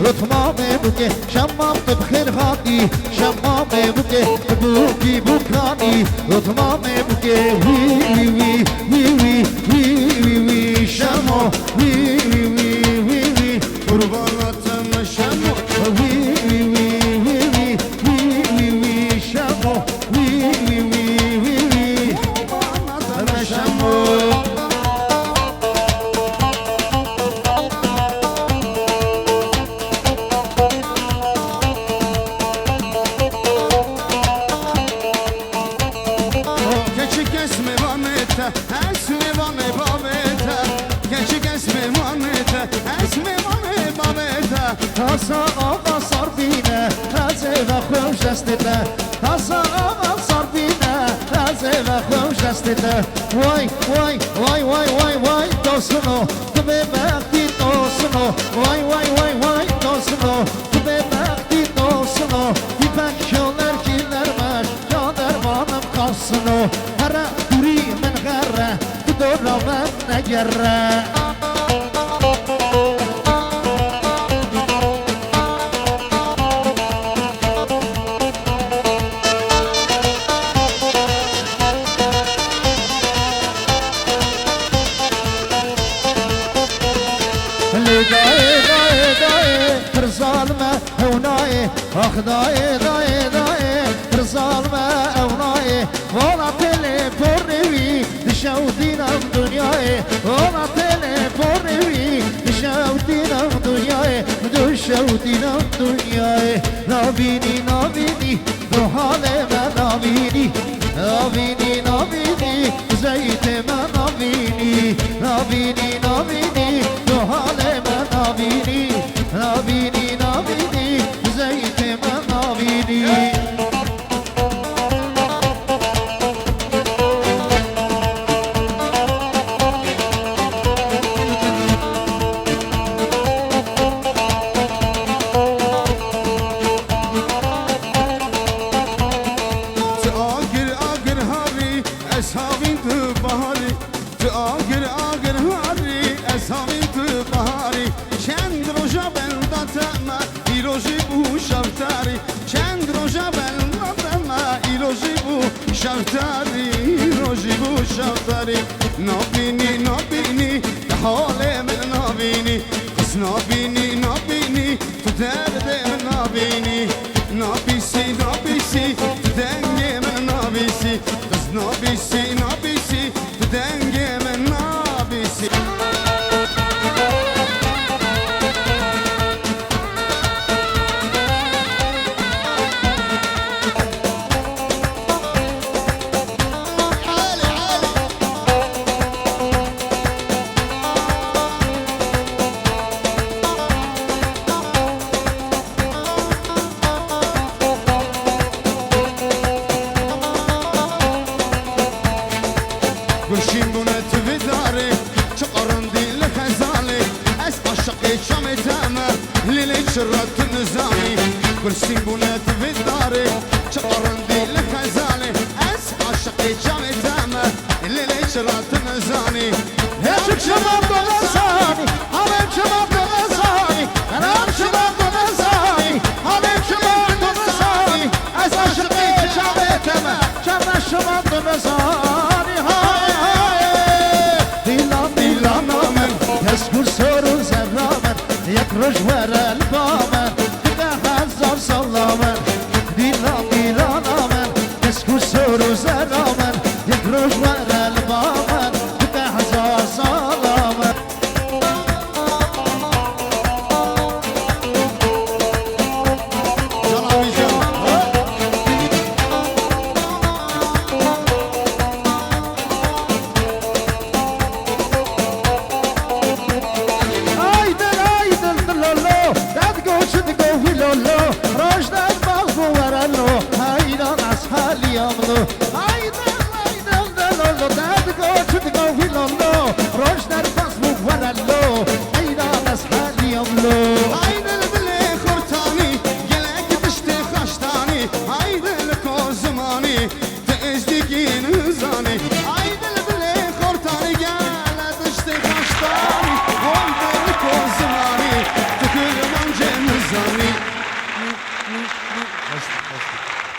رتمام بوکه شمام بخیر خاکی شمام بوکه بوکی بوکانی رتمام بوکه وی وی وی وی وی وی وی شما وی وی وی وی قرباناتم شما وی وی وی وی وی وی شما وی وی وی وی قرباناتم شما تاسا آقا ساربینه رازه و خوش دستته تاسا آقا ساربینه رازه و خوش دستته وای وای وای وای وای وای دوستنو تو به وقتی دوستنو وای وای وای وای دوستنو تو به وقتی دوستنو بی پکشانر کیلرمش یا درمانم خاصنو هر دوری من غره تو دورا من نگره آخ دای دای دای پر ظالمه اونای والا تله پر نوی دشو دینم دنیای والا تله پر نوی دشو دینم دنیای دشو دینم دنیای نابینی نابینی رو حال من نابینی نابینی نابینی زیت من نابینی نابینی نابینی رو حال من نابینی نابینی نابینی زیت من نابینی شفتاری روزی بو شفتاری نابینی نابینی به حال من نابینی کس نابینی نابینی تو درد من نابینی نابیسی نابیسی تو دنگ من نابیسی کس نابیسی نابیسی تو دنگ من نابیسی شرط نظامي كل سنبونات في الداري شقرندي لخزاني اس عشقي جامي تامه اللي شرط نظامي هيك شباب بغزاني عليك شباب بغزاني انا شباب بغزاني عليك شباب بغزاني اس عشقي جامي تامه جامي شباب بغزاني هاي هاي ديلا ديلا نامن يسكر سورو زرامن يكرج ورا البامن كده هزار سلامن